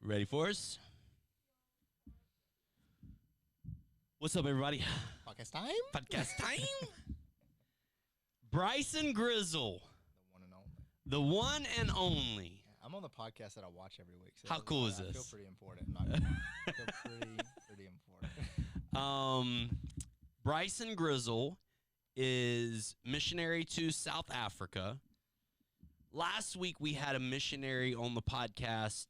Ready for us? What's up, everybody? Podcast time? Podcast time? Bryson Grizzle. The one and only. The one and only. Yeah, I'm on the podcast that I watch every week. So How cool is I this? feel pretty important. I feel pretty important. Bryson Grizzle is missionary to South Africa. Last week we had a missionary on the podcast,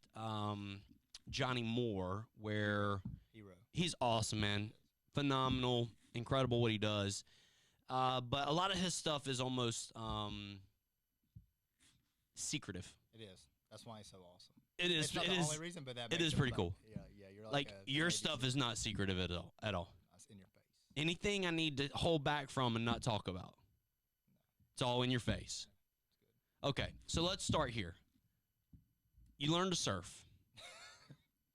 Johnny Moore, where Hero. he's awesome, man. Phenomenal, incredible what he does. But a lot of his stuff is almost secretive. It is. That's why he's so awesome. It is. It's not it the is. only reason, but that It makes is him pretty like, cool. Yeah, you're Like a your lady stuff too. is not secretive at all. At all. It's in your face. Anything I need to hold back from and not talk about, it's all in your face. Okay, so let's start here. You learned to surf.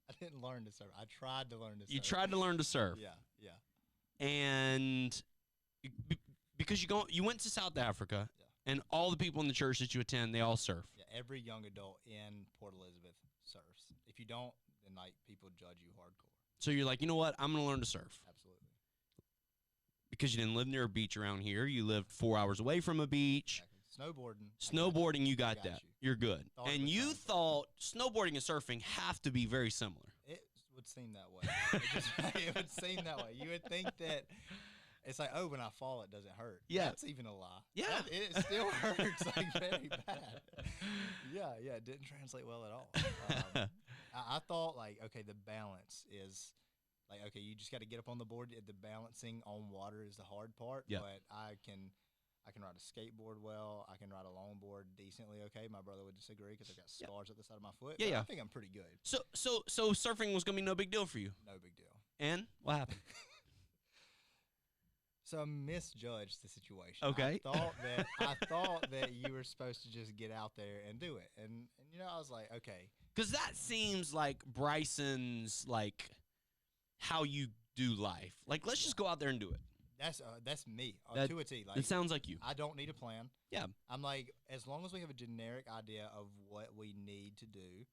I didn't learn to surf. I tried to learn to surf. You tried to learn to surf. Yeah. And because you went to South Africa, and all the people in the church that you attend, they all surf. Yeah, every young adult in Port Elizabeth surfs. If you don't, then like people judge you hardcore. So you're like, you know what? I'm going to learn to surf. Absolutely. Because you didn't live near a beach around here. You lived 4 hours away from a beach. Exactly. Snowboarding. Snowboarding, you got got that. you. You're good. Thought it And was you fun. thought snowboarding and surfing have to be very similar. It would seem that way. It would seem that way. You would think that it's like, oh, when I fall, it doesn't hurt. Yeah. That's even a lie. Yeah. It still hurts like very bad. Yeah, it didn't translate well at all. I thought like, okay, the balance is like, okay, you just got to get up on the board. The balancing on water is the hard part. Yeah. But I can ride a skateboard well. I can ride a longboard decently okay. My brother would disagree because I've got scars at the side of my foot. Yeah, but yeah. I think I'm pretty good. So surfing was going to be no big deal for you. No big deal. And what happened? So I misjudged the situation. Okay. I thought that you were supposed to just get out there and do it. And you know, I was like, okay. Because that seems like Bryson's, like, how you do life. Like, let's just go out there and do it. That's me to a T. Like, It sounds like you. I don't need a plan. Yeah. I'm like, as long as we have a generic idea of what we need to do,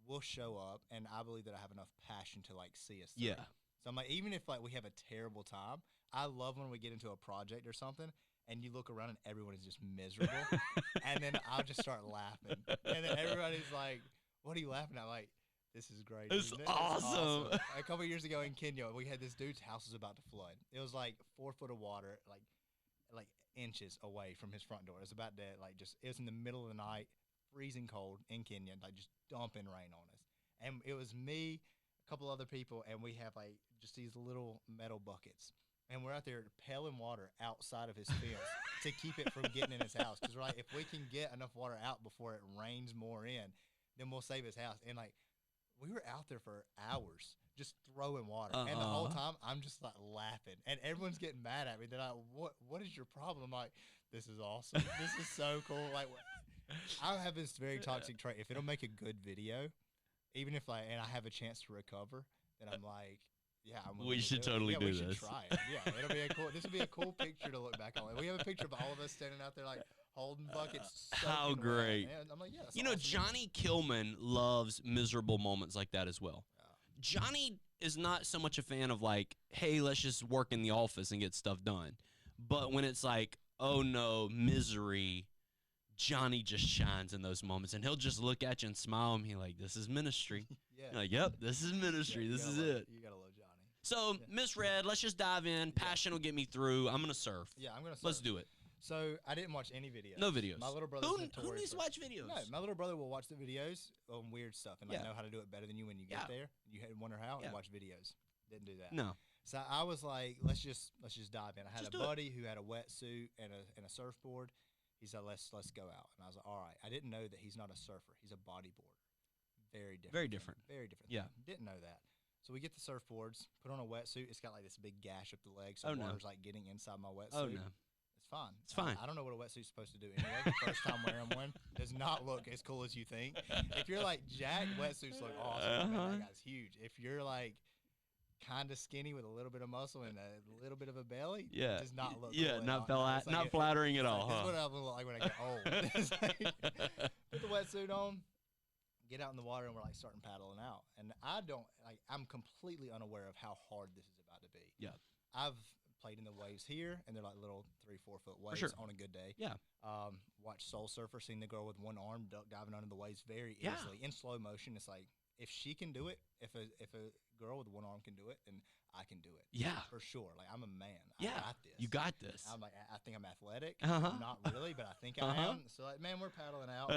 we'll show up. And I believe that I have enough passion to like see us through. Yeah. So I'm like, even if like we have a terrible time, I love when we get into a project or something and you look around and everyone is just miserable. And then I'll just start laughing. And then everybody's like, what are you laughing at? I'm like, this is great. It's isn't it? awesome. A couple years ago in Kenya, we had this dude's house was about to flood. It was like 4 foot of water, like inches away from his front door. It was about to it was in the middle of the night, freezing cold in Kenya, like just dumping rain on us. And it was me, a couple other people, and we have like just these little metal buckets. And we're out there pelling water outside of his fence to keep it from getting in his house. Because we're like, if we can get enough water out before it rains more in, then we'll save his house. And like, we were out there for hours just throwing water. And the whole time, I'm just like laughing. And everyone's getting mad at me. They're like, what is your problem? I'm like, this is awesome. This is so cool. Like, I have this very toxic trait. If it'll make a good video, even if and I have a chance to recover, then I'm like, yeah, We should totally do we this. should try it. Yeah, it'll be this will be a cool picture to look back on. We have a picture of all of us standing out there like holding buckets. How soaking wet. great. And I'm like, yeah. That's You know, awesome. Johnny Kilman loves miserable moments like that as well. Johnny is not so much a fan of like, hey, let's just work in the office and get stuff done. But when it's like, oh no, misery, Johnny just shines in those moments. And he'll just look at you and smile and be like, this is ministry. Yeah. You're like, yep, this is ministry. Yeah, this is love, it. You gotta love Johnny. So, Misread, let's just dive in. Passion will get me through. I'm going to surf. Yeah, I'm gonna. Surf. Let's do it. So I didn't watch any videos. No videos. My little brother. Who needs to watch videos? No, my little brother will watch the videos on weird stuff and like Yeah. know how to do it better than you when you get there. You wonder how Yeah. and watch videos. Didn't do that. No. So I was like, let's just dive in. I had Just a do it. buddy who had a wetsuit and a surfboard. He said, let's go out. And I was like, all right. I didn't know that he's not a surfer. He's a bodyboarder. Very different. Very different. Very different. Yeah. thing. Didn't know that. So we get the surfboards, put on a wetsuit. It's got like this big gash up the leg, so Oh, no. water's like getting inside my wetsuit. Oh, no. It's fine. It's fine. I don't know what a wetsuit's supposed to do anyway. The first time wearing one does not look as cool as you think. If you're like Jack, wetsuits look awesome. Man, that guy's huge. If you're like kind of skinny with a little bit of muscle and a little bit of a belly, Yeah. it does not look Yeah, cool not at all. flat, It's like not flattering at all, This is huh? what I look like when I get old. It's like, put the wetsuit on, get out in the water, and we're like starting paddling out. And I'm completely unaware of how hard this is about to be. Yeah. I've played in the waves here, and they're like little 3-4 foot waves sure. on a good day. Yeah. Watch Soul Surfer, seen the girl with one arm duck diving under the waves very Yeah. easily in slow motion. It's like, if she can do it, if a girl with one arm can do it, then I can do it. Yeah. For sure. Like, I'm a man. Yeah. I got this. You got this. I'm like, I think I'm athletic. Uh-huh. I'm not really, but I think I am. So, like, man, we're paddling out.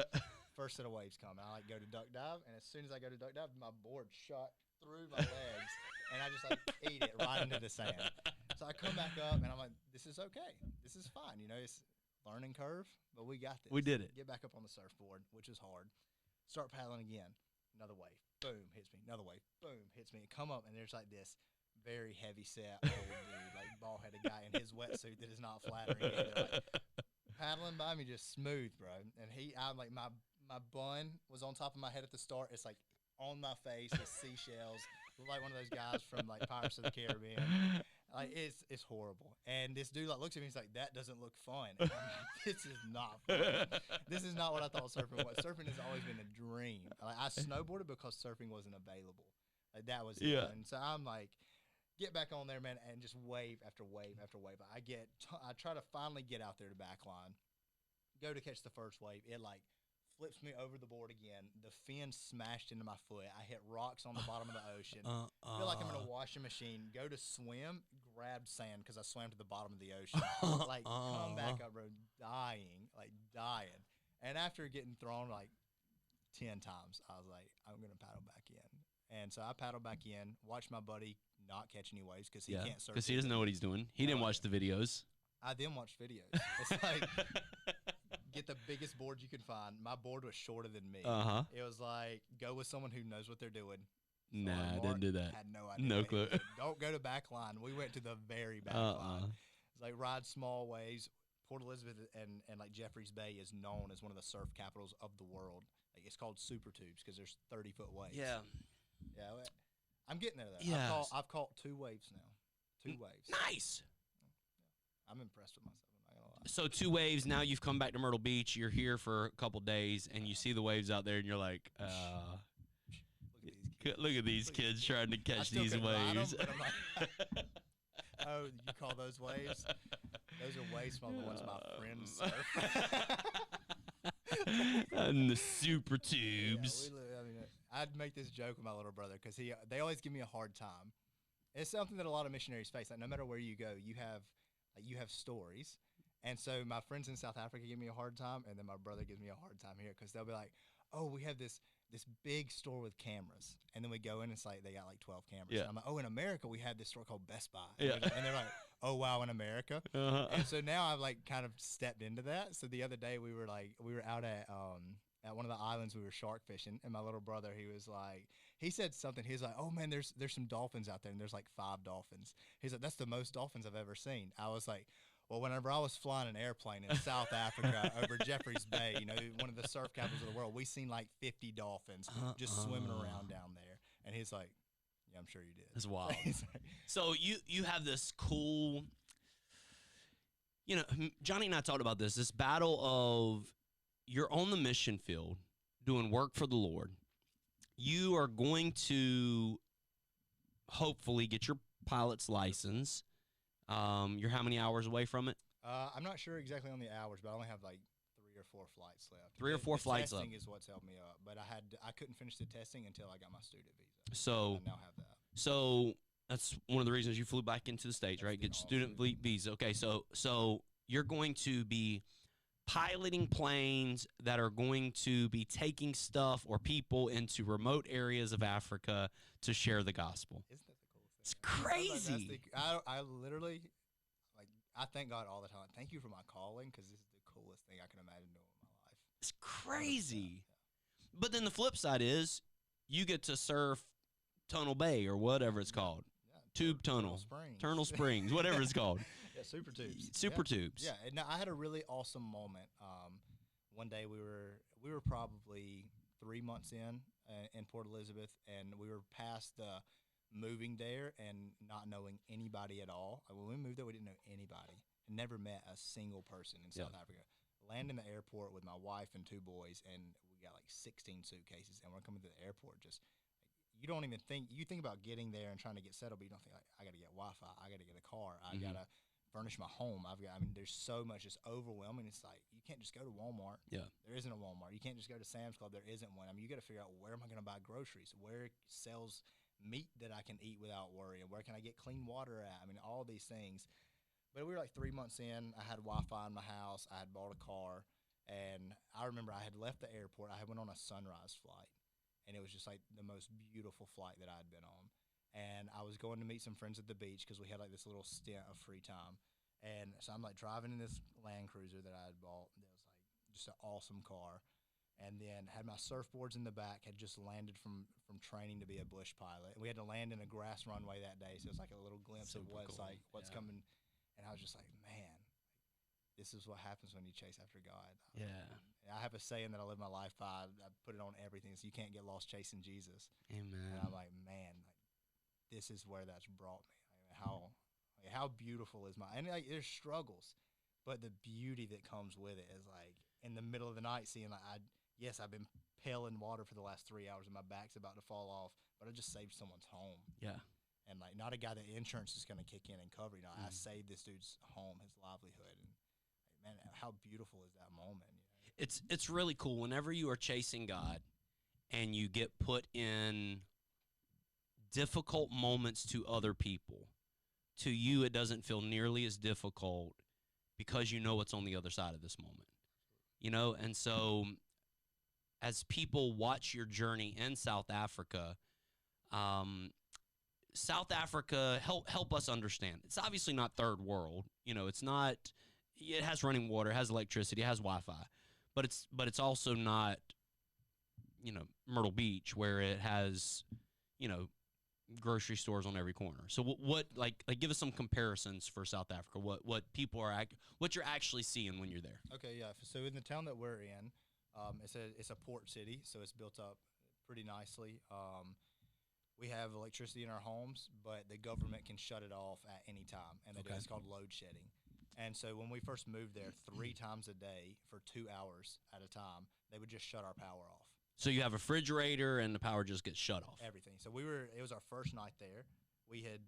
First set of waves come. I like go to duck dive, and as soon as I go to duck dive, my board shot through my legs, and I just like eat it right into the sand. So I come back up, and I'm like, this is okay. This is fine. You know, it's learning curve, but we got this. We did it. Get back up on the surfboard, which is hard. Start paddling again. Another wave. Boom, hits me. Another wave. Boom, hits me. Come up, and there's like this very heavy set old dude, like bald-headed guy in his wetsuit that is not flattering either. Like, paddling by me just smooth, bro. And I'm like, my bun was on top of my head at the start. It's like on my face with seashells. Look like one of those guys from like Pirates of the Caribbean. Like, it's horrible. And this dude like looks at me. He's like, that doesn't look fun. And I'm like, this is not fun. This is not what I thought surfing was. Surfing has always been a dream. Like, I snowboarded because surfing wasn't available. Like, that was it. And so I'm like, get back on there, man, and just wave after wave after wave. I try to finally get out there to backline, go to catch the first wave. It like flips me over the board again. The fin smashed into my foot. I hit rocks on the bottom of the ocean. Feel like I'm in a washing machine. Go to swim, grab sand because I swam to the bottom of the ocean. Like, come back up, bro, dying. And after getting thrown like 10 times, I was like, I'm going to paddle back in. And so I paddled back in, watched my buddy not catch any waves because he can't surf. Because he doesn't know what he's doing. He didn't watch the videos. I then watched videos. It's like, get the biggest board you can find. My board was shorter than me. It was like, go with someone who knows what they're doing. Nah, I didn't do that. Had no idea. No clue. Don't go to back line. We went to the very back line. It's like, ride small waves. Port Elizabeth and like Jeffreys Bay is known as one of the surf capitals of the world. Like, it's called super tubes because there's 30-foot waves. Yeah. Yeah. I'm getting there, though. Yeah. I've caught 2 waves now. 2 waves. Nice. I'm impressed with myself. I'm not gonna lie. So 2 waves. Now you've come back to Myrtle Beach. You're here for a couple days, and you see the waves out there, and you're like, look at these kids trying to catch these waves. But I'm like, oh, you call those waves? Those are way smaller than ones my friends surf. And the super tubes. I'd make this joke with my little brother because they always give me a hard time. It's something that a lot of missionaries face. Like, no matter where you go, you have stories. And so my friends in South Africa give me a hard time, and then my brother gives me a hard time here because they'll be like, oh, we have this big store with cameras. And then we go in, and it's like they got like 12 cameras. Yeah. And I'm like, oh, in America, we have this store called Best Buy. Yeah. And they're like, oh, wow, in America? And so now I've like kind of stepped into that. So the other day we were out at one of the islands. We were shark fishing, and my little brother, he said something. He's like, oh, man, there's some dolphins out there, and there's like 5 dolphins. He's like, that's the most dolphins I've ever seen. I was like, well, whenever I was flying an airplane in South Africa over Jeffreys Bay, one of the surf capitals of the world, we seen like 50 dolphins just swimming around down there. And he's like, yeah, I'm sure you did. That's wild. Like, so you have this cool, Johnny and I talked about this battle of you're on the mission field doing work for the Lord. You are going to hopefully get your pilot's license. You're how many hours away from it? I'm not sure exactly on the hours, but I only have like 3 or 4 flights left. 3 or 4 flights left. Testing is what's held me up, but I couldn't finish the testing until I got my student visa. So I now have that. So that's one of the reasons you flew back into the States, right? Get student visa. Okay, so you're going to be piloting planes that are going to be taking stuff or people into remote areas of Africa to share the gospel. Isn't that the coolest thing? It's crazy. I literally, I thank God all the time. Thank you for my calling, because this is the coolest thing I can imagine doing in my life. It's crazy. But then the flip side is you get to surf Tunnel Bay or whatever it's called. Tube Tunnel. Tunnel Springs, whatever it's called. Yeah, Super Tubes. Super Tubes. Yeah, and I had a really awesome moment. One day we were probably 3 months in Port Elizabeth, and we were past the moving there and not knowing anybody at all. When we moved there, we didn't know anybody. Never met a single person in South Africa. Land in the airport with my wife and 2 boys, and we got like 16 suitcases, and we're coming to the airport. Just you don't even think about getting there and trying to get settled, but you don't think like I got to get Wi-Fi, I got to get a car, I gotta furnish my home. I mean, there's so much, it's overwhelming. It's like you can't just go to Walmart. Yeah, there isn't a Walmart. You can't just go to Sam's Club. There isn't one. I mean, you got to figure out where am I going to buy groceries, where sells meat that I can eat without worry, and where can I get clean water at. I mean, all these things. But we were like 3 months in. I had Wi-Fi in my house. I had bought a car, and I remember I had left the airport. I had went on a sunrise flight, and it was just like the most beautiful flight that I had been on. And I was going to meet some friends at the beach because we had like this little stint of free time. And so I'm like driving in this Land Cruiser that I had bought. That was like just an awesome car. And then had my surfboards in the back, had just landed from training to be a bush pilot. And we had to land in a grass runway that day. So it was like a little glimpse of what's cool. like, what's coming. And I was just like, man, this is what happens when you chase after God. Yeah. I have a saying that I live my life by. I put it on everything. So you can't get lost chasing Jesus. Amen. And I'm like, man, like, this is where that's brought me. How beautiful is and like there's struggles, but the beauty that comes with it is like in the middle of the night seeing like I've been paling water for the last 3 hours and my back's about to fall off, but I just saved someone's home. Yeah. And like not a guy that insurance is going to kick in and cover. You know, I saved this dude's home, his livelihood, and like, man, how beautiful is that moment? You know? It's really cool whenever you are chasing God and you get put in difficult moments to other people. To you, it doesn't feel nearly as difficult because you know what's on the other side of this moment. You know, and so as people watch your journey in South Africa, South Africa, help us understand. It's obviously not third world. You know, it's not. It has running water, it has electricity, it has Wi-Fi, but it's also not, you know, Myrtle Beach where it has, you know, grocery stores on every corner. So what like give us some comparisons for South Africa. What people are what you're actually seeing when you're there. Okay, yeah. So in the town that we're in, it's a port city, so it's built up pretty nicely. We have electricity in our homes, but the government can shut it off at any time, and it's called load shedding. And so when we first moved there, 3 times a day for 2 hours at a time, they would just shut our power off. So you have a refrigerator and the power just gets shut off. Everything. So it was our first night there. We had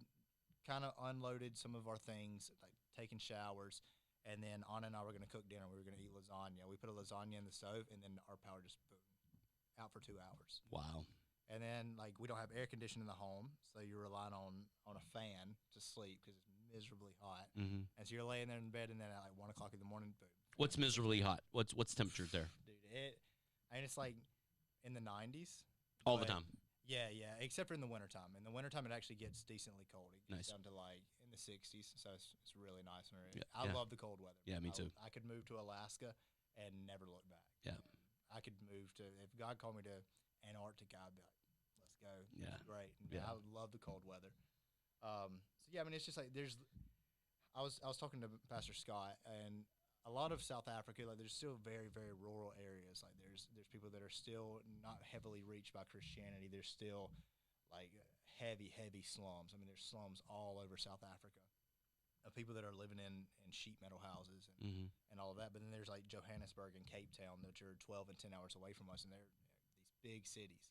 kind of unloaded some of our things, like taking showers, and then Anna and I were going to cook dinner. We were going to eat lasagna. We put a lasagna in the stove, and then our power just boom, out for 2 hours. Wow. And then like we don't have air conditioning in the home, so you're relying on a fan to sleep because it's miserably hot. Mm-hmm. And so you're laying there in bed, and then at like 1 o'clock in the morning, boom. What's miserably hot? What's temperature there? Dude, it's like in the 90s. All the time. Yeah, except for in the wintertime. In the wintertime, it actually gets decently cold. It gets Nice. down to like in the 60s, so it's really nice. Yeah, I love the cold weather. Yeah, me too. I could move to Alaska and never look back. Yeah. I could move to, if God called me to Antarctica, I'd be like, let's go. Yeah. It's great. Yeah. I love the cold weather. So yeah, I mean, it's just like I was talking to Pastor Scott, and a lot of South Africa, like there's still very, very rural areas. Like there's people that are still not heavily reached by Christianity. There's still like heavy slums. I mean, there's slums all over South Africa of people that are living in sheet metal houses and all of that. But then there's like Johannesburg and Cape Town, which are 12 and 10 hours away from us, and they're these big cities.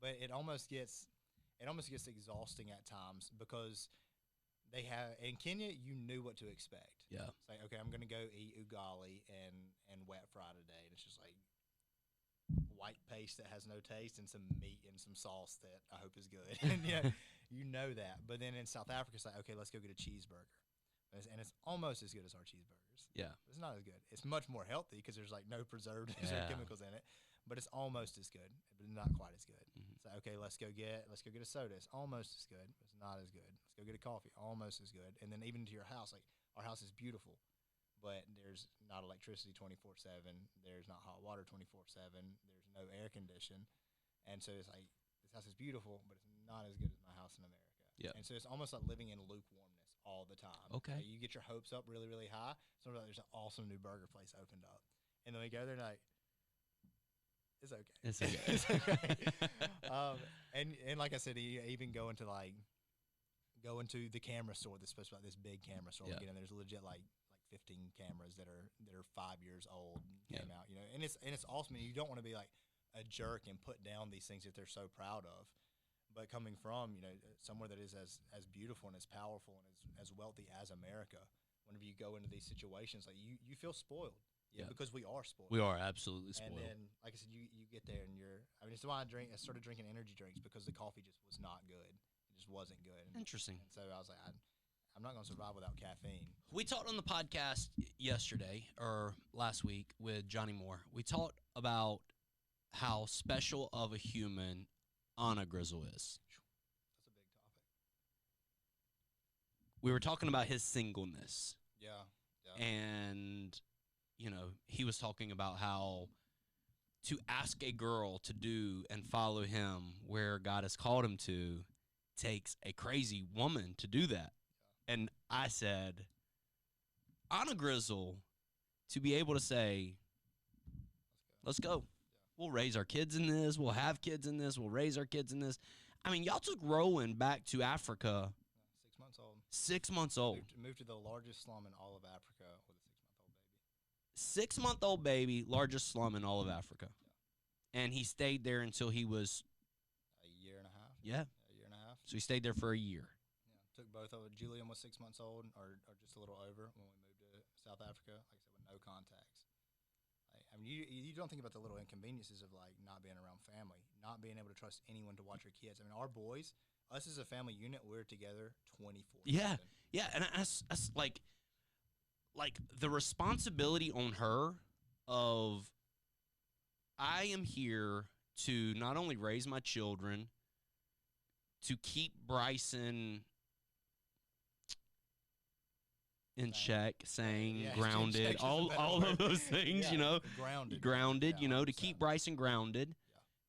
But it almost gets exhausting at times because they have in Kenya, you knew what to expect. Yeah. It's like, okay, I'm gonna go eat ugali and wet fry today, and it's just like white paste that has no taste and some meat and some sauce that I hope is good. And you know that. But then in South Africa, it's like, okay, let's go get a cheeseburger, and it's almost as good as our cheeseburgers. Yeah. It's not as good. It's much more healthy because there's like no preservatives or chemicals in it. But it's almost as good, but not quite as good. So okay, let's go get a soda. It's almost as good, but it's not as good. Let's go get a coffee. Almost as good. And then even to your house, like our house is beautiful, but there's not electricity 24/7. There's not hot water 24/7. There's no air condition, and so it's like this house is beautiful, but it's not as good as my house in America. Yeah. And so it's almost like living in lukewarmness all the time. Okay. Like you get your hopes up really, really high. So like there's an awesome new burger place opened up, and then we go there and like. It's okay. It's okay. It's okay. And like I said, you even go into the camera store that's supposed to be like this big camera store. Yeah. You know, there's legit like 15 cameras that are 5 years old came out. You know, and it's awesome. And you don't want to be like, a jerk and put down these things that they're so proud of. But coming from, somewhere that is as beautiful and as powerful and as wealthy as America, whenever you go into these situations, like you feel spoiled. Yeah, because we are spoiled. We are absolutely spoiled. And then, like I said, you get there and it's why I started drinking energy drinks, because the coffee just was not good. It just wasn't good. Interesting. And so I was like, I'm not going to survive without caffeine. We talked on the podcast yesterday or last week with Johnny Moore. We talked about how special of a human Anna Grizzle is. That's a big topic. We were talking about his singleness. Yeah. And, he was talking about how to ask a girl to do and follow him where God has called him to takes a crazy woman to do that. And I said, Anna Grizzle, to be able to say, let's go. We'll raise our kids in this. We'll have kids in this. We'll raise our kids in this. I mean, y'all took Rowan back to Africa. 6 months old. 6 months old. Moved to the largest slum in all of Africa with a 6-month-old baby. 6-month-old baby, largest slum in all of Africa. Yeah. And he stayed there until he was a year and a half. Yeah. A year and a half. So he stayed there for a year. Yeah. Took both of them. Julian was 6 months old or just a little over when we moved to South Africa, like I said, with no contacts. I mean, you don't think about the little inconveniences of, like, not being around family, not being able to trust anyone to watch your kids. I mean, our boys, us as a family unit, we're together 24/7. Yeah, yeah, and that's like the responsibility on her of, I am here to not only raise my children, to keep Bryson in check, sane, grounded, all of those things, grounded, to keep Bryson grounded,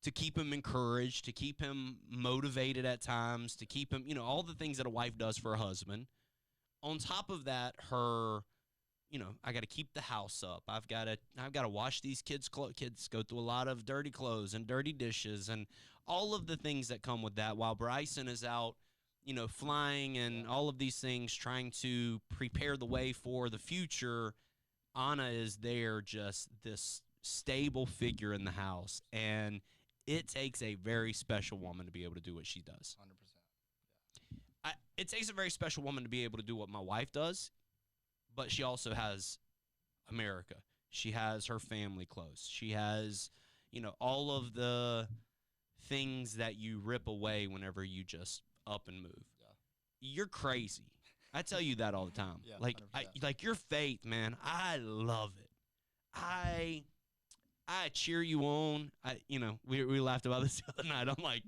to keep him encouraged, to keep him motivated at times, to keep him, all the things that a wife does for a husband. On top of that, her, I got to keep the house up. I've got to wash these kids' clothes. Kids go through a lot of dirty clothes and dirty dishes and all of the things that come with that, while Bryson is out, flying and all of these things, trying to prepare the way for the future. Anna is there, just this stable figure in the house. And it takes a very special woman to be able to do what she does. 100%. Yeah. It takes a very special woman to be able to do what my wife does, but she also has America. She has her family close. She has, all of the things that you rip away whenever you just up and move. Yeah. You're crazy. I tell you that all the time. Yeah, like your faith, man. I love it. I cheer you on. We laughed about this the other night. I'm like,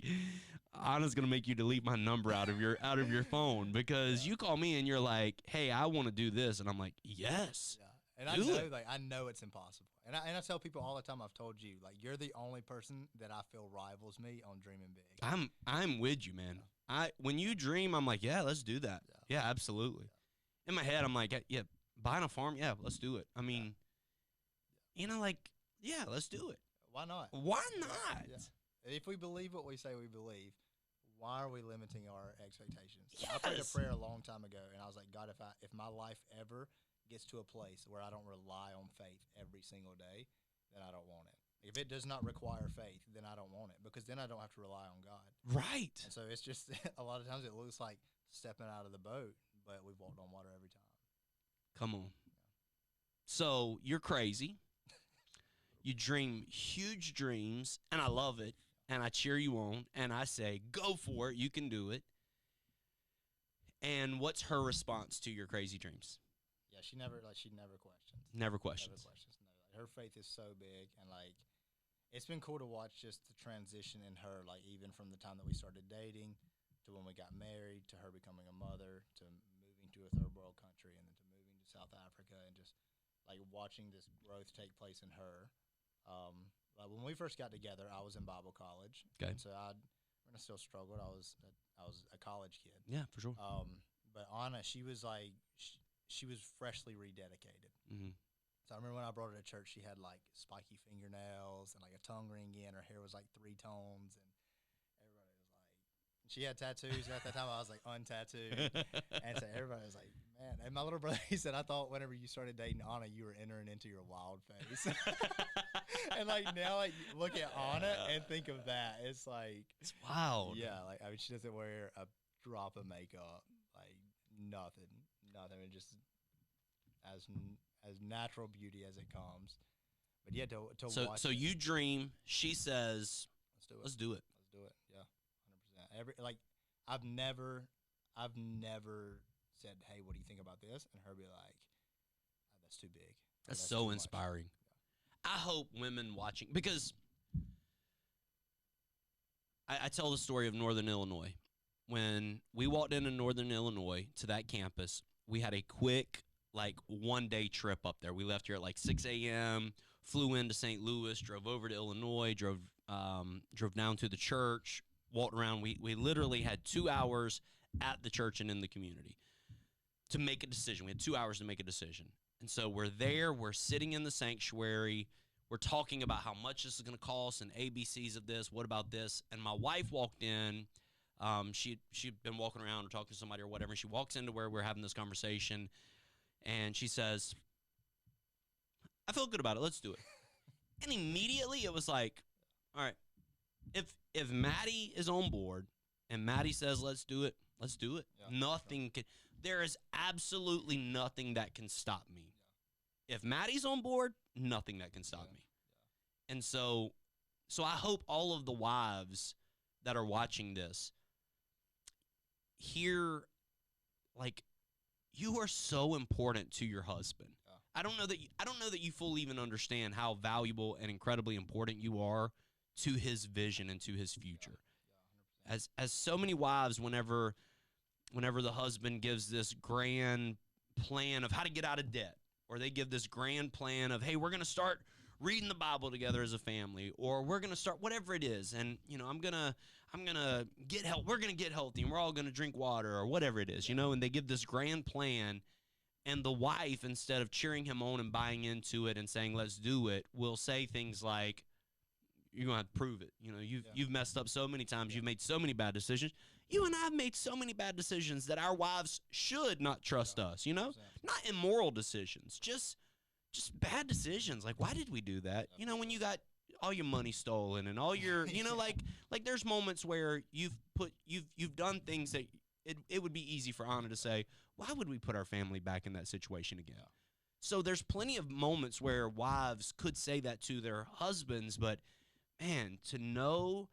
Anna's gonna make you delete my number out of your phone, because you call me and you're like, hey, I want to do this, and I'm like, yes. Yeah. And I know it's impossible. And I tell people all the time, I've told you, like, you're the only person that I feel rivals me on dreaming big. I'm with you, man. When you dream, I'm like, yeah, let's do that. Yeah, absolutely. In my head, I'm like, yeah, buying a farm, yeah, let's do it. I mean, yeah, let's do it. Why not? Why not? Yeah. If we believe what we say we believe, why are we limiting our expectations? Yes. I prayed a prayer a long time ago, and I was like, God, if my life ever gets to a place where I don't rely on faith every single day, then I don't want it. If it does not require faith, then I don't want it, because then I don't have to rely on God. Right. And so it's just, a lot of times it looks like stepping out of the boat, but we've walked on water every time. Come on. So you're crazy. You dream huge dreams, and I love it, and I cheer you on, and I say, go for it. You can do it. And what's her response to your crazy dreams? Yeah, she never questions. Never questions. No, her faith is so big, and it's been cool to watch just the transition in her, even from the time that we started dating to when we got married, to her becoming a mother, to moving to a third world country, and then to moving to South Africa, and just watching this growth take place in her. When we first got together, I was in Bible college. Okay. And so I still struggled. I was a college kid. Yeah, for sure. But Anna, she was she was freshly rededicated. Mm-hmm. So I remember when I brought her to church, she had spiky fingernails and a tongue ring in. Her hair was 3 tones, and everybody was she had tattoos. At that time, I was untattooed, and so everybody was like, Man, and my little brother, he said, I thought whenever you started dating Anna, you were entering into your wild phase. And like now, like look at Anna and think of that. It's like It's wild. yeah, like I mean, she doesn't wear a drop of makeup, like nothing. I mean, just as natural beauty as it comes. But yeah, to So watch. so you dream. She says, Let's do it. "Let's do it." Let's do it. Yeah, 100%. I've never said, "Hey, what do you think about this?" And her be like, "Oh, that's too big. Or, That's too so much." inspiring. I hope women watching, because I tell the story of Northern Illinois. When we walked into Northern Illinois to that campus, we had a quick, like, 1-day trip up there. We left here at like 6 a.m., flew into St. Louis, drove over to Illinois, drove down to the church, walked around. We literally had 2 hours at the church and in the community to make a decision. We had 2 hours to make a decision. And so we're there, we're sitting in the sanctuary, we're talking about how much this is going to cost and ABCs of this, what about this? And my wife walked in. She'd been walking around or talking to somebody or whatever. And she walks into where we're having this conversation, and she says, I feel good about it. Let's do it. And immediately it was like, all right, if Maddie is on board and Maddie says, let's do it, let's do it. Yeah, Nothing can, there is absolutely nothing that can stop me. Yeah. If Maddie's on board, nothing that can stop me. Yeah. And so I hope all of the wives that are watching this hear, like, you are so important to your husband. Yeah. I don't know that you fully even understand how valuable and incredibly important you are to his vision and to his future. Yeah. As so many wives, whenever the husband gives this grand plan of how to get out of debt, or they give this grand plan of, hey, we're going to start reading the Bible together as a family, or we're going to start whatever it is, and I'm going to get help. We're going to get healthy, and we're all going to drink water, or whatever it is, and they give this grand plan, and the wife, instead of cheering him on and buying into it and saying, let's do it, will say things like, you're going to have to prove it. You've messed up so many times. Yeah. You've made so many bad decisions. You and I have made so many bad decisions that our wives should not trust us, Not immoral decisions, just bad decisions. Like, why did we do that? When you got all your money stolen and all your, like there's moments where you've done things that it would be easy for Anna to say, why would we put our family back in that situation again? Yeah. So there's plenty of moments where wives could say that to their husbands, but man, to know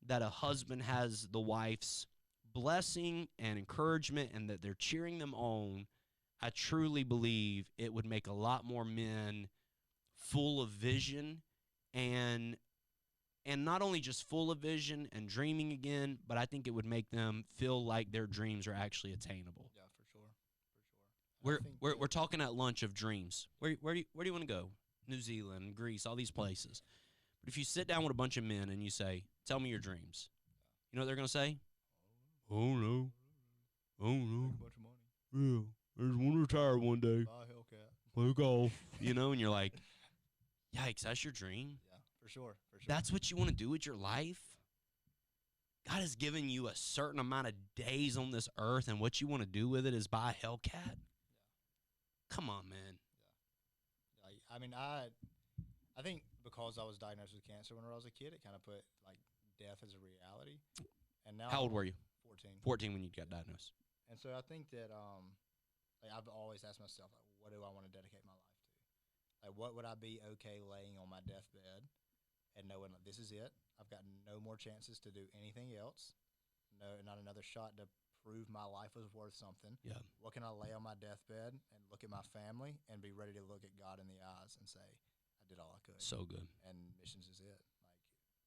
that a husband has the wife's blessing and encouragement and that they're cheering them on, I truly believe it would make a lot more men full of vision and not only just full of vision and dreaming again, but I think it would make them feel like their dreams are actually attainable. Yeah, for sure. We're talking at lunch of dreams. Where do you want to go? New Zealand, Greece, all these places. But if you sit down with a bunch of men and you say, tell me your dreams, you know what they're going to say? Oh, no. Oh, no. A bunch of money. Yeah. I just want to retire one day. Buy a Hellcat. Play golf. And you're like, yikes, that's your dream? Yeah, for sure. That's what you want to do with your life? God has given you a certain amount of days on this earth, and what you want to do with it is buy a Hellcat? Yeah. Come on, man. Yeah. I mean, I think because I was diagnosed with cancer when I was a kid, it kind of put, like, death as a reality. And now How old were you? 14. 14 when you got diagnosed. And so I think that I've always asked myself, like, what do I want to dedicate my life to? Like, what would I be okay laying on my deathbed and knowing, like, this is it? I've got no more chances to do anything else. No, not another shot to prove my life was worth something. Yeah. What can I lay on my deathbed and look at my family and be ready to look at God in the eyes and say, I did all I could. So good. And missions is it.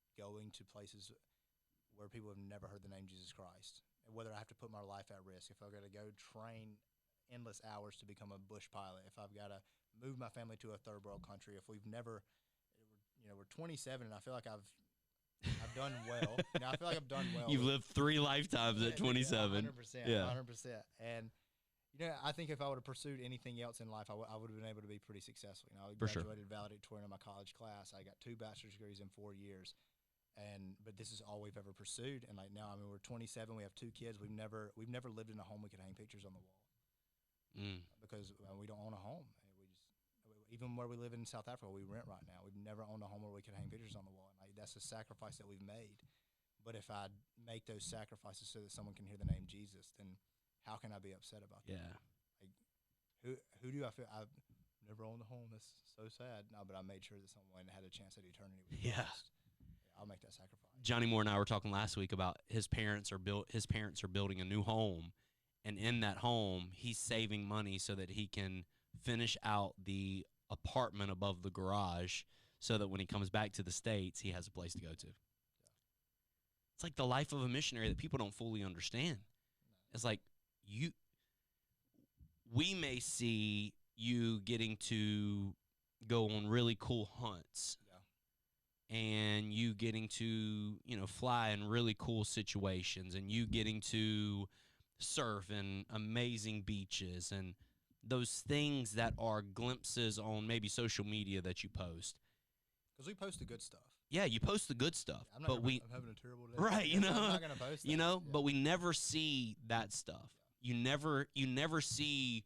Like, going to places where people have never heard the name Jesus Christ, and whether I have to put my life at risk, if I've got to go train endless hours to become a bush pilot, if I've got to move my family to a third world country, if we're 27 and I feel like I've done well. I feel like I've done well. You've lived 3 lifetimes at 27. 100%. Yeah. 100%. And I think if I would have pursued anything else in life, I would have been able to be pretty successful. I graduated valedictorian in my college class. I got 2 bachelor's degrees in 4 years. But this is all we've ever pursued. And like now, I mean, we're 27. We have 2 kids. We've never lived in a home we could hang pictures on the wall. because we don't own a home. Even where we live in South Africa, we rent right now. We've never owned a home where we could hang pictures on the wall. And like, that's a sacrifice that we've made. But if I make those sacrifices so that someone can hear the name Jesus, then how can I be upset about that? Yeah. Like, who do I feel? I've never owned a home. That's so sad. No, but I made sure that someone had a chance at eternity with Yeah. Christ. I'll make that sacrifice. Johnny Moore and I were talking last week about his parents are building a new home, and in that home he's saving money so that he can finish out the apartment above the garage so that when he comes back to the States he has a place to go to. It's like the life of a missionary that people don't fully understand. It's like we may see you getting to go on really cool hunts. And you getting to, fly in really cool situations, and you getting to surf in amazing beaches, and those things that are glimpses on maybe social media that you post. Because we post the good stuff. Yeah, you post the good stuff. Yeah, I'm having a terrible day. Right, I'm not going to post that. Yeah. But we never see that stuff. Yeah. You never see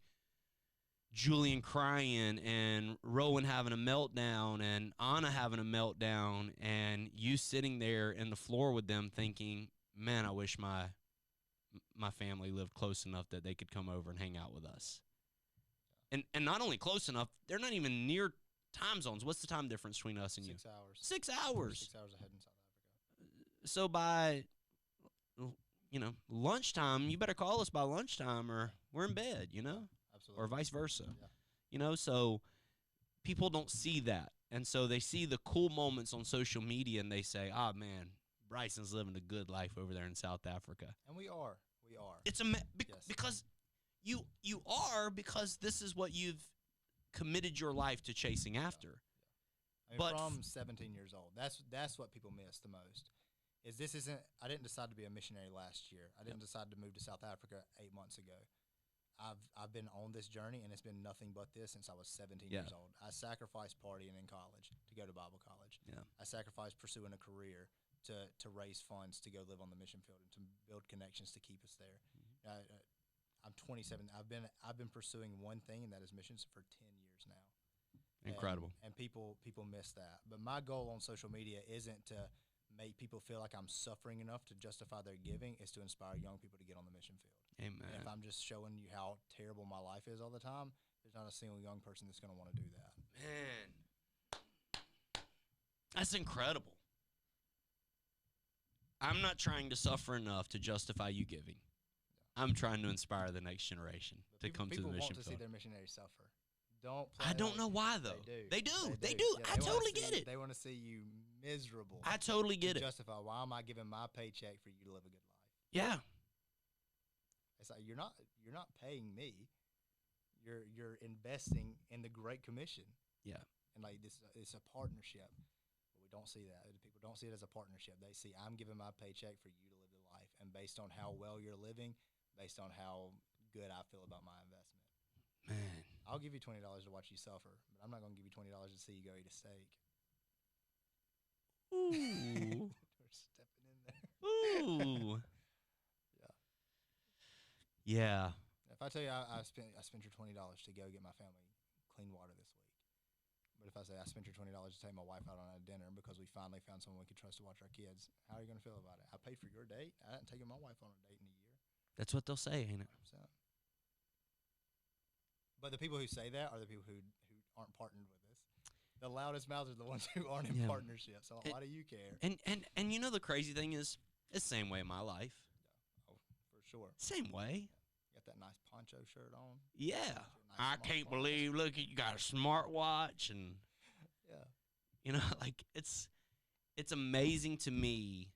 Julian crying and Rowan having a meltdown and Anna having a meltdown and you sitting there in the floor with them thinking, man, I wish my family lived close enough that they could come over and hang out with us. And not only close enough, they're not even near time zones. What's the time difference between us and 6 hours. 6 hours. 6 hours ahead in South Africa. So by lunchtime, you better call us by lunchtime or we're in bed, Absolutely. Or vice versa. Yeah. So people don't see that. And so they see the cool moments on social media and they say, man, Bryson's living a good life over there in South Africa. And we are. It's because you are, because this is what you've committed your life to chasing after. Yeah. I mean, from 17 years old, that's what people miss the most. I didn't decide to be a missionary last year. I didn't decide to move to South Africa 8 months ago. I've been on this journey, and it's been nothing but this since I was 17 years old. I sacrificed partying in college to go to Bible college. Yeah. I sacrificed pursuing a career to raise funds to go live on the mission field and to build connections to keep us there. Mm-hmm. I'm 27. I've been pursuing one thing, and that is missions for 10 years now. Incredible. And people miss that. But my goal on social media isn't to make people feel like I'm suffering enough to justify their giving. Is to inspire young people to get on the mission field. Amen. And if I'm just showing you how terrible my life is all the time, there's not a single young person that's going to want to do that. Man, that's incredible. I'm not trying to suffer enough to justify you giving. I'm trying to inspire the next generation to come to the mission field. People want to see their missionaries suffer. I don't know why, though. They do. Yeah, I totally get it. They want to see you miserable. I totally get it. Justify, why am I giving my paycheck for you to live a good life? Yeah. It's like you're not paying me. You're investing in the Great Commission. Yeah. And like this, it's a partnership. But we don't see that. People don't see it as a partnership. They see I'm giving my paycheck for you to live the life, and based on how well you're living, based on how good I feel about my investment. Man, I'll give you $20 to watch you suffer, but I'm not going to give you $20 to see you go eat a steak. Ooh. We're stepping in there. Ooh. Yeah. If I tell you I spent your $20 to go get my family clean water this week, but if I say I spent your $20 to take my wife out on a dinner because we finally found someone we could trust to watch our kids, how are you going to feel about it? I paid for your date. I hadn't taken my wife on a date in a year. That's what they'll say, ain't it? 100%. But the people who say that are the people who aren't partnered with us. The loudest mouths are the ones who aren't in partnership. So why do you care? And the crazy thing is, it's the same way in my life. Yeah. Oh, for sure. Same way. Got that nice poncho shirt on. Yeah. Nice I can't believe, look, you got a smartwatch and, like it's amazing to me.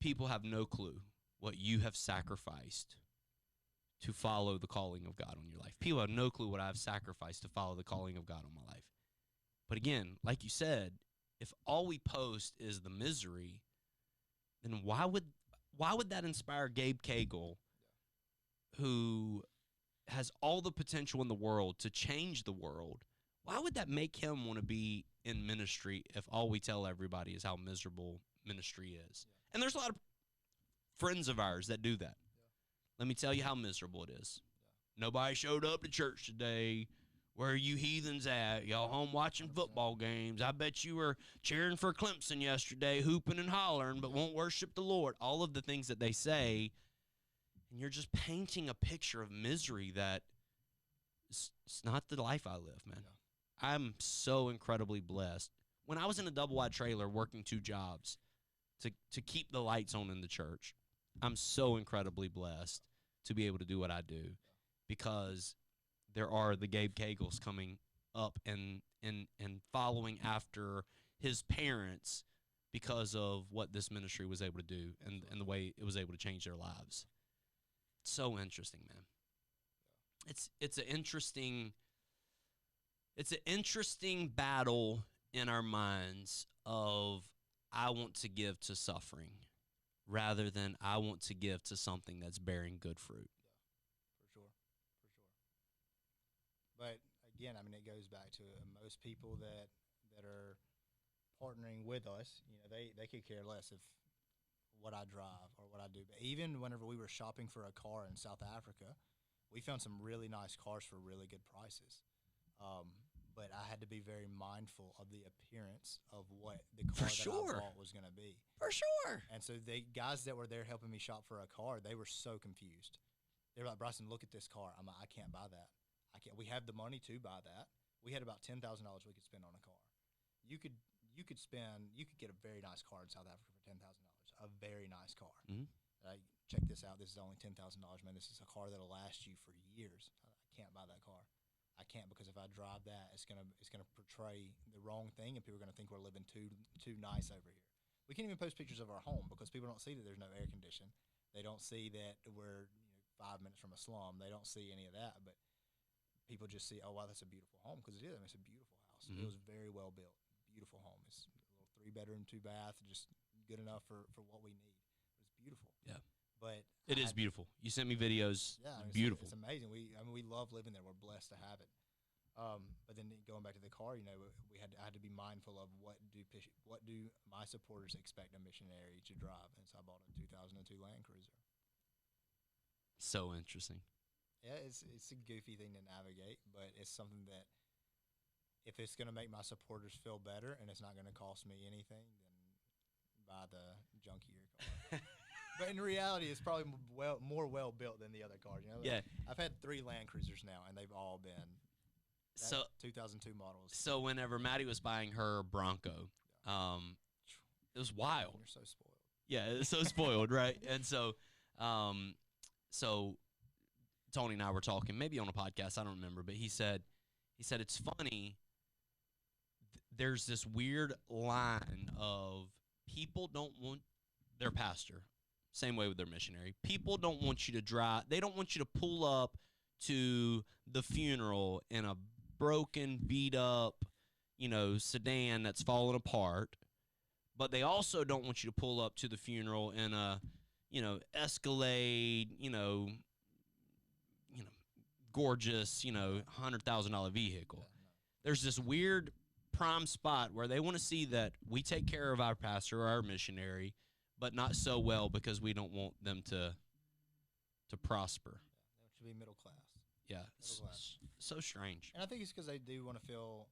People have no clue what you have sacrificed to follow the calling of God on your life. People have no clue what I've sacrificed to follow the calling of God on my life. But again, like you said, if all we post is the misery, then why would that inspire Gabe Cagle, who has all the potential in the world to change the world? Why would that make him want to be in ministry if all we tell everybody is how miserable ministry is? Yeah. And there's a lot of friends of ours that do that. Let me tell you how miserable it is. Nobody showed up to church today. Where are you heathens at? Y'all home watching 100%. football games. I bet you were cheering for Clemson yesterday, hooping and hollering, but won't worship the Lord. All of the things that they say, and you're just painting a picture of misery that it's not the life I live, man. Yeah. I'm so incredibly blessed. When I was in a double-wide trailer working 2 jobs to keep the lights on in the church, I'm so incredibly blessed to be able to do what I do because there are the Gabe Kagels coming up and following after his parents because of what this ministry was able to do and the way it was able to change their lives. It's so interesting, man. It's an interesting battle in our minds of I want to give to suffering rather than I want to give to something that's bearing good fruit. For sure. But again, I mean, it goes back to most people that are partnering with us. You know, they could care less if what I drive or what I do. But even whenever we were shopping for a car in South Africa, we found some really nice cars for really good prices. But I had to be very mindful of the appearance of what the car I bought was going to be. For sure. And so the guys that were there helping me shop for a car, they were so confused. They were like, Bryson, look at this car. I'm like, I can't buy that. I can't. We have the money to buy that. We had about $10,000 we could spend on a car. You could get a very nice car in South Africa for $10,000. A very nice car. Mm-hmm. Check this out. This is only $10,000, man. This is a car that'll last you for years. I can't buy that car. I can't because if I drive that, it's gonna portray the wrong thing, and people are gonna think we're living too nice over here. We can't even post pictures of our home because people don't see that there's no air condition. They don't see that we're 5 minutes from a slum. They don't see any of that, but people just see, oh wow, that's a beautiful home because it is. I mean, it's a beautiful house. Mm-hmm. It was very well built, beautiful home. It's a little 3-bedroom, 2-bath, just good enough for what we need. It's beautiful. Yeah. But it is beautiful. You sent me videos. Yeah, beautiful. It's amazing. We love living there. We're blessed to have it. But then going back to the car, I had to be mindful of what do my supporters expect a missionary to drive, and so I bought a 2002 Land Cruiser. So interesting. Yeah, it's a goofy thing to navigate, but it's something that if it's going to make my supporters feel better and it's not going to cost me anything, then buy the junkier car. But in reality, it's probably more well built than the other cars. Yeah. I've had 3 Land Cruisers now, and they've all been 2002 models. So whenever Maddie was buying her Bronco, it was wild. You're so spoiled. Yeah, it's so spoiled, right? And so Tony and I were talking, maybe on a podcast, I don't remember, but he said it's funny. There's this weird line of people don't want their pastor. Same way with their missionary. People don't want you to drive. They don't want you to pull up to the funeral in a broken, beat up, sedan that's falling apart. But they also don't want you to pull up to the funeral in a, Escalade, gorgeous, $100,000 vehicle. Yeah, no. There's this weird prime spot where they want to see that we take care of our pastor or our missionary, but not so well because we don't want them to prosper. Yeah, they should be middle class. Yeah, so strange. And I think it's because they do want to feel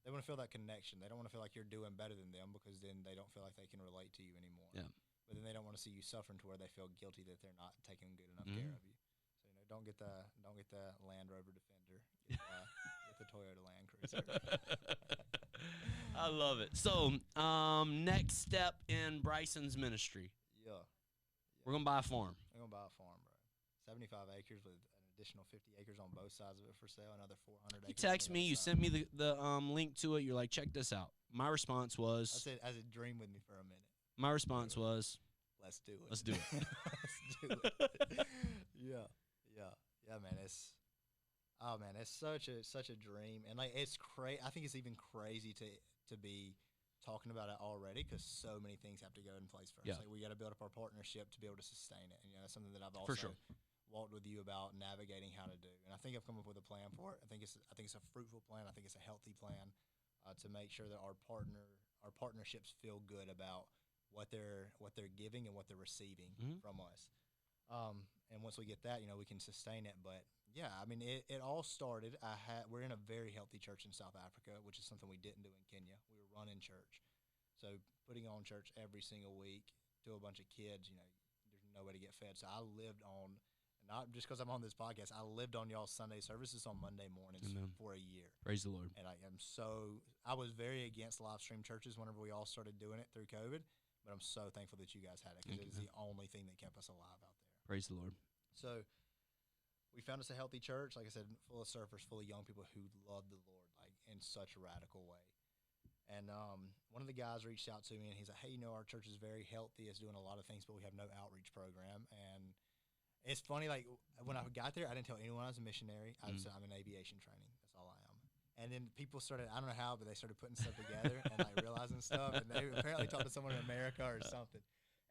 that connection. They don't want to feel like you're doing better than them because then they don't feel like they can relate to you anymore. Yeah. But then they don't want to see you suffering to where they feel guilty that they're not taking good enough care of you. So don't get the Land Rover Defender. Get the Toyota Land Cruiser. I love it. So, next step in Bryson's ministry. Yeah. We're going to buy a farm. We're going to buy a farm, bro. 75 acres with an additional 50 acres on both sides of it for sale, another 400 acres. You text me, you sent me the link to it. You're like, check this out. My response was... I said, dream with me for a minute. My response was... Let's do it. Let's do it. Let's do it. Yeah, man. It's such a dream, and like it's crazy. I think it's even crazy to be talking about it already because so many things have to go in place first. Yeah. Like we got to build up our partnership to be able to sustain it, and that's something that I've also walked with you about navigating how to do. And I think I've come up with a plan for it. I think it's a fruitful plan. I think it's a healthy plan to make sure that our partnerships feel good about what they're giving and what they're receiving from us. And once we get that, we can sustain it. But yeah, I mean, it all started. We're in a very healthy church in South Africa, which is something we didn't do in Kenya. We were running church, so putting on church every single week to a bunch of kids. There's no way to get fed. So I lived on, not just because I'm on this podcast, I lived on y'all's Sunday services on Monday mornings for a year. Praise the Lord. And I was very against live stream churches whenever we all started doing it through COVID. But I'm so thankful that you guys had it, because it was the only thing that kept us alive out there. Praise the Lord. So we found us a healthy church, like I said, full of surfers, full of young people who love the Lord, like in such a radical way. And one of the guys reached out to me, and he's like, hey, our church is very healthy. It's doing a lot of things, but we have no outreach program. And it's funny, like when I got there, I didn't tell anyone I was a missionary. I said I'm in aviation training. That's all I am. And then people started, I don't know how, but they started putting stuff together and like realizing stuff. And they apparently talked to someone in America or something.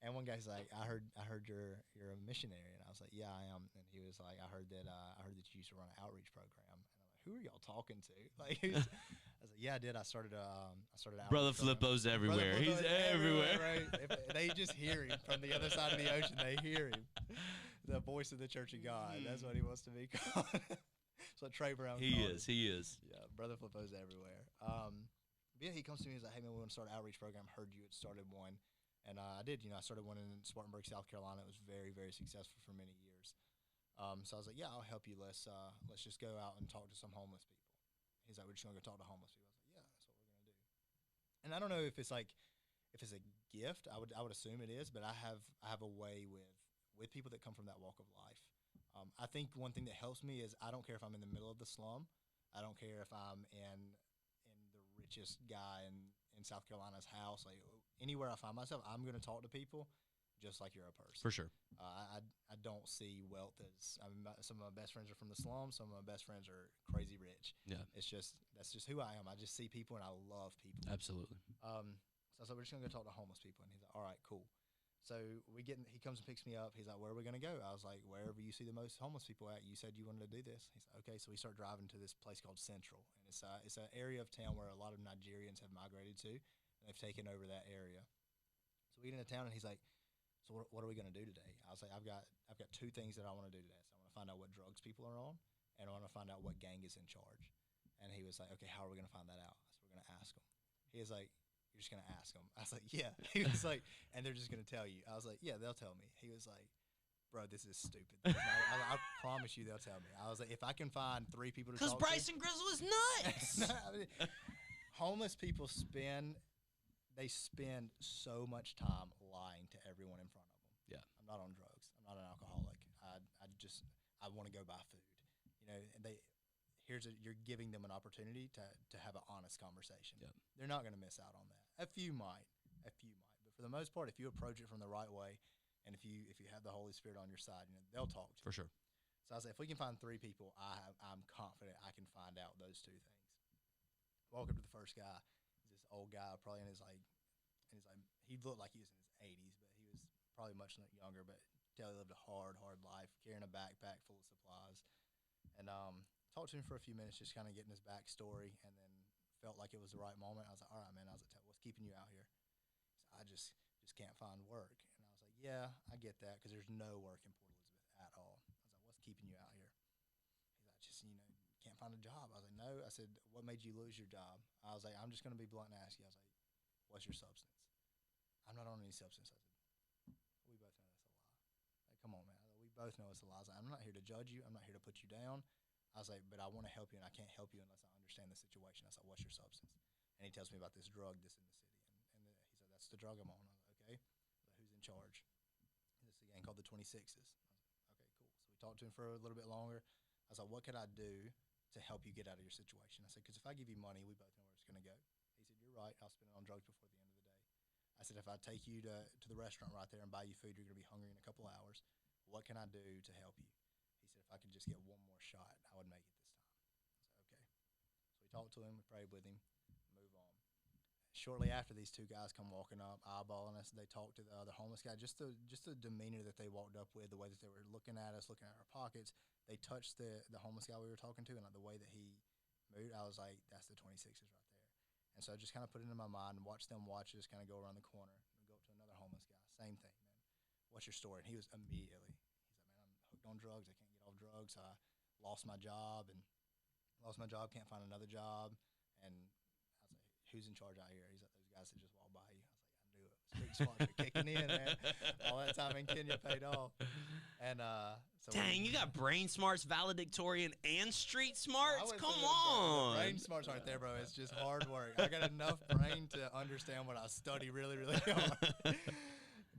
And one guy's like, I heard you're a missionary. And I was like, yeah, I am. And he was like, I heard that you used to run an outreach program. And I'm like, who are y'all talking to? Like, I was like, yeah, I did. I started outreach Brother program. Flippo's everywhere. Brother He's everywhere. right? If they just hear him from the other side of the ocean. They hear him. The voice of the Church of God. That's what he wants to be called. So Trey Brown. He is. Yeah, Brother Flippo's everywhere. Yeah, he comes to me and he's like, hey, man, we want to start an outreach program. Heard you had started one. And I did. I started one in Spartanburg, South Carolina. It was very, very successful for many years. So I was like, yeah, I'll help you. Let's just go out and talk to some homeless people. He's like, we're just going to go talk to homeless people. I was like, yeah, that's what we're going to do. And I don't know if it's a gift. I would assume it is, but I have a way with people that come from that walk of life. I think one thing that helps me is I don't care if I'm in the middle of the slum. I don't care if I'm in the richest guy in South Carolina's house. Like anywhere I find myself, I'm going to talk to people just like you're a person. For sure. I don't see wealth as, some of my best friends are from the slum. Some of my best friends are crazy rich. Yeah. That's just who I am. I just see people and I love people. Absolutely. So I said, we're just going to go talk to homeless people. And he's like, all right, cool. So he comes and picks me up. He's like, where are we going to go? I was like, wherever you see the most homeless people at. You said you wanted to do this. He's like, okay. So we start driving to this place called Central. And it's an area of town where a lot of Nigerians have migrated to. And they've taken over that area. So we get into town and he's like, so what are we going to do today? I was like, I've got two things that I want to do today. So I want to find out what drugs people are on, and I want to find out what gang is in charge. And he was like, okay, how are we going to find that out? I said, we're going to ask them. He was like, you're just going to ask them. I was like, yeah. He was like, and they're just going to tell you. I was like, yeah, they'll tell me. He was like, bro, this is stupid. I promise you they'll tell me. I was like, if I can find 3 people to talk to. Because Bryson Grizzle is nuts. I mean, homeless people spend so much time lying to everyone in front of them. Yeah. I'm not on drugs. I'm not an alcoholic. I want to go buy food. And you're giving them an opportunity to have an honest conversation. Yep. They're not going to miss out on that. A few might, but for the most part, if you approach it from the right way, and if you have the Holy Spirit on your side, they'll talk to you. For sure. So I was like, if we can find 3 people, I'm confident I can find out those 2 things. Walk up to the first guy. He's this old guy, probably he looked like he was in his 80s, but he was probably much younger. But tell he lived a hard life, carrying a backpack full of supplies, and talked to him for a few minutes, just kind of getting his backstory, and then felt like it was the right moment. I was like, all right, man. I was like, what's keeping you out here? So I just can't find work. And I was like, yeah, I get that, because there's no work in Port Elizabeth at all. I was like, what's keeping you out here? He's like, just, can't find a job. I was like, no. I said, what made you lose your job? I was like, I'm just going to be blunt and ask you. I was like, what's your substance? I'm not on any substance. I said, we both know that's a lie. Like, come on, man. We both know it's a lie. I was like, I'm not here to judge you. I'm not here to put you down. I was like, but I want to help you, and I can't help you unless I understand the situation. I was like, what's your substance? And he tells me about this drug that's in the city. And he said, that's the drug I'm on. I was like, okay. Like, who's in charge? And it's a gang called the 26s. I was like, okay, cool. So we talked to him for a little bit longer. I was like, what could I do to help you get out of your situation? I said, because if I give you money, we both know where it's going to go. He said, you're right. I'll spend it on drugs before the end of the day. I said, if I take you to the restaurant right there and buy you food, you're going to be hungry in a couple of hours. What can I do to help you? He said, if I could just get one more shot, I would make it this time. I said, okay. So we talked to him, we prayed with him, move on. Shortly after, these 2 guys come walking up, eyeballing us. They talked to the other homeless guy. Just the demeanor that they walked up with, the way that they were looking at us, looking at our pockets. They touched the homeless guy we were talking to, and like the way that he moved, I was like, that's the 26ers right there. And so I just kind of put it in my mind and watched them watch us kind of go around the corner and go up to another homeless guy. Same thing, man. What's your story? And he was immediately, he's hooked on drugs. I can't get off drugs. I lost my job, can't find another job. And I was like, who's in charge out here? He's like, those guys that just walk by you. I was like, I knew it. Street smarts are kicking in, man. All that time in Kenya paid off. And so Dang, you got brain smarts, valedictorian, and street smarts? Come the on. brain smarts aren't there, bro. It's just hard work. I got enough brain to understand what I study really, really hard.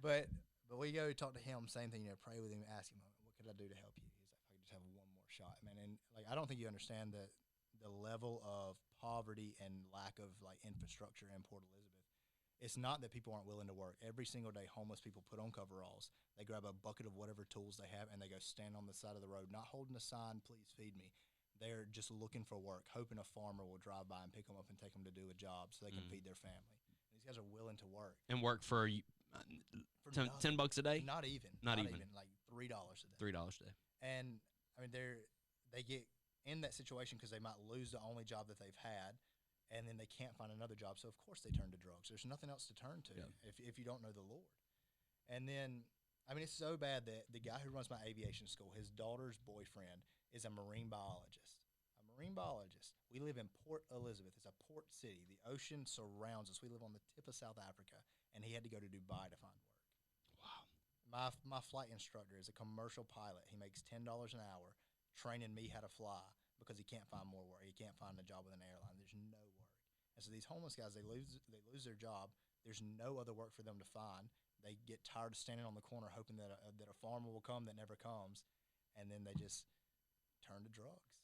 But we go talk to him, same thing, pray with him, ask him, what could I do to help you? He's like, if I could just have one more shot, man. And like, I don't think you understand the level of poverty and lack of like infrastructure in Port Elizabeth. It's not that people aren't willing to work. Every single day, homeless people put on coveralls. They grab a bucket of whatever tools they have, and they go stand on the side of the road, not holding a sign, please feed me. They're just looking for work, hoping a farmer will drive by and pick them up and take them to do a job so they can feed their family. And these guys are willing to work. And work for 10 bucks a day? Not even. Like $3 a day. $3 a day. And, I mean, they get in that situation because they might lose the only job that they've had, and then they can't find another job. So, of course, they turn to drugs. There's nothing else to turn to if you don't know the Lord. And then, I mean, it's so bad that the guy who runs my aviation school, his daughter's boyfriend is a marine biologist. We live in Port Elizabeth. It's a port city. The ocean surrounds us. We live on the tip of South Africa, and he had to go to Dubai to find work. Wow. My flight instructor is a commercial pilot. He makes $10 an hour training me how to fly because he can't find more work. He can't find a job with an airline. There's no work. And so these homeless guys, they lose their job. There's no other work for them to find. They get tired of standing on the corner hoping that a farmer will come that never comes, and then they just turn to drugs.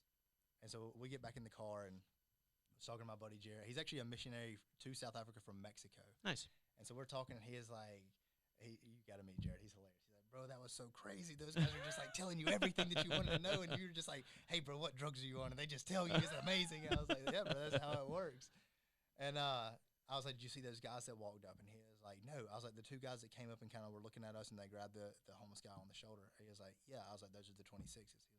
And so we get back in the car, and I was talking to my buddy Jared. He's actually a missionary to South Africa from Mexico. Nice. And so we're talking, and he is like, you got to meet Jared. He's hilarious. He's like, bro, that was so crazy. Those guys are just like telling you everything that you wanted to know, and you're just like, hey, bro, what drugs are you on? And they just tell you. It's amazing. And I was like, yeah, bro, that's how it works. And I was like, did you see those guys that walked up? And he was like, no. I was like, the two guys that came up and kind of were looking at us, and they grabbed the homeless guy on the shoulder. He was like, yeah. I was like, those are the 26s. He was like,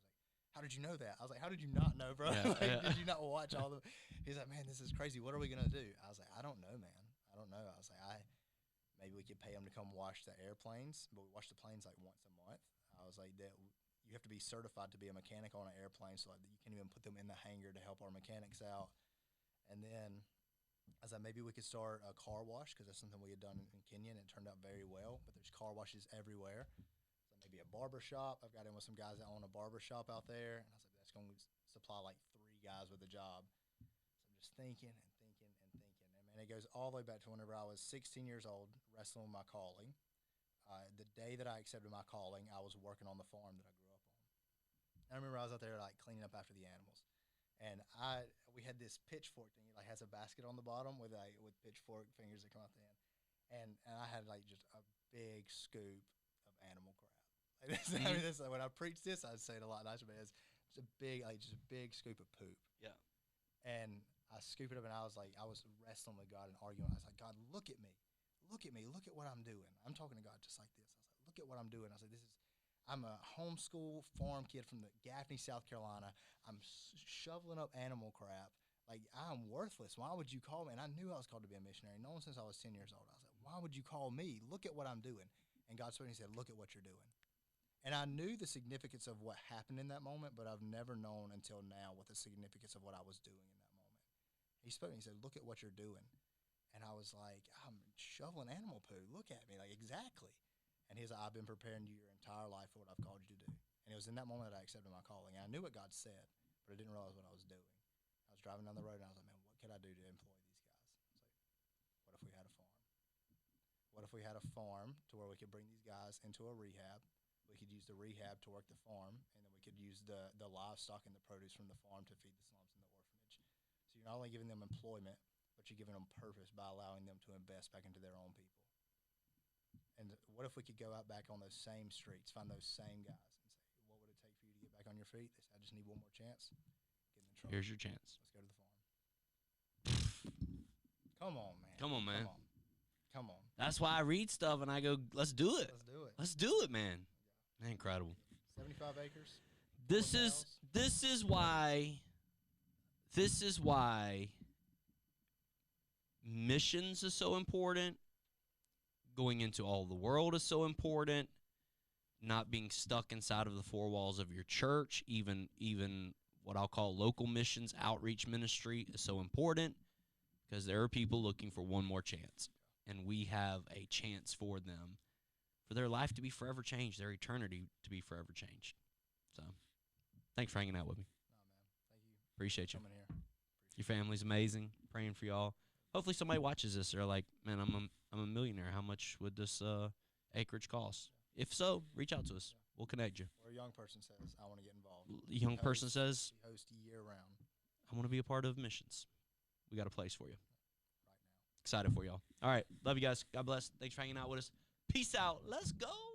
how did you know that? I was like, how did you not know, bro? Did you not watch all the – he's like, man, this is crazy. What are we going to do? I was like, I don't know, man. I don't know. I was like, maybe we could pay them to come wash the airplanes, but we wash the planes like once a month. I was like, that you have to be certified to be a mechanic on an airplane, so like you can't even put them in the hangar to help our mechanics out. And then I was like, maybe we could start a car wash because that's something we had done in Kenya, and it turned out very well. But there's car washes everywhere. So maybe a barber shop. I've got in with some guys that own a barber shop out there, and I was like, that's going to supply like 3 guys with a job. So I'm just thinking, and it goes all the way back to whenever I was 16 years old, wrestling with my calling. The day that I accepted my calling, I was working on the farm that I grew up on. I remember I was out there like cleaning up after the animals, and we had this pitchfork thing. It like has a basket on the bottom with pitchfork fingers that come out the end, and I had like just a big scoop of animal crap. Like this, I mean, this, when I preach this, I'd say it a lot nicer, but it's just a big scoop of poop. Yeah, and I scoop it up, and I was wrestling with God and arguing. I was like, God, look at me. Look at me. Look at what I'm doing. I'm talking to God just like this. I was like, look at what I'm doing. I was like, I'm a homeschool farm kid from the Gaffney, South Carolina. I'm shoveling up animal crap. Like, I'm worthless. Why would you call me? And I knew I was called to be a missionary. Known since I was 10 years old. I was like, why would you call me? Look at what I'm doing. And God spoke and he said, look at what you're doing. And I knew the significance of what happened in that moment, but I've never known until now what the significance of what I was doing in that moment. He spoke and he said, look at what you're doing. And I was like, I'm shoveling animal poo. Look at me. Like, exactly. And he's like, I've been preparing you your entire life for what I've called you to do. And it was in that moment that I accepted my calling. And I knew what God said, but I didn't realize what I was doing. I was driving down the road, and I was like, man, what could I do to employ these guys? I was like, what if we had a farm? What if we had a farm to where we could bring these guys into a rehab? We could use the rehab to work the farm, and then we could use the livestock and the produce from the farm to feed the slums and the orphanage. So you're not only giving them employment, but you're giving them purpose by allowing them to invest back into their own people. And what if we could go out back on those same streets, find those same guys, and say, what would it take for you to get back on your feet? They say, I just need one more chance. Get them in trouble. Here's your chance. Let's go to the farm. Come on, man. Come on, man. Come on. That's why I read stuff and I go, let's do it. Let's do it. Let's do it, man. Yeah. Incredible. 75 acres. This is why missions is so important. Going into all the world is so important. not being stuck inside of the four walls of your church, even what I'll call local missions outreach ministry is so important, because there are people looking for one more chance, and we have a chance for them, for their life to be forever changed, their eternity to be forever changed. So thanks for hanging out with me. No, man. Thank you. Appreciate you. Coming here. Your family's amazing. Praying for y'all. Hopefully somebody watches this. They're like, man, I'm a millionaire. How much would this acreage cost? If so, reach out to us. We'll connect you. Or a young person says, I want to get involved. Young person says, we host year round. I want to be a part of missions. We got a place for you. Right now. Excited for y'all. All right. Love you guys. God bless. Thanks for hanging out with us. Peace out. Let's go.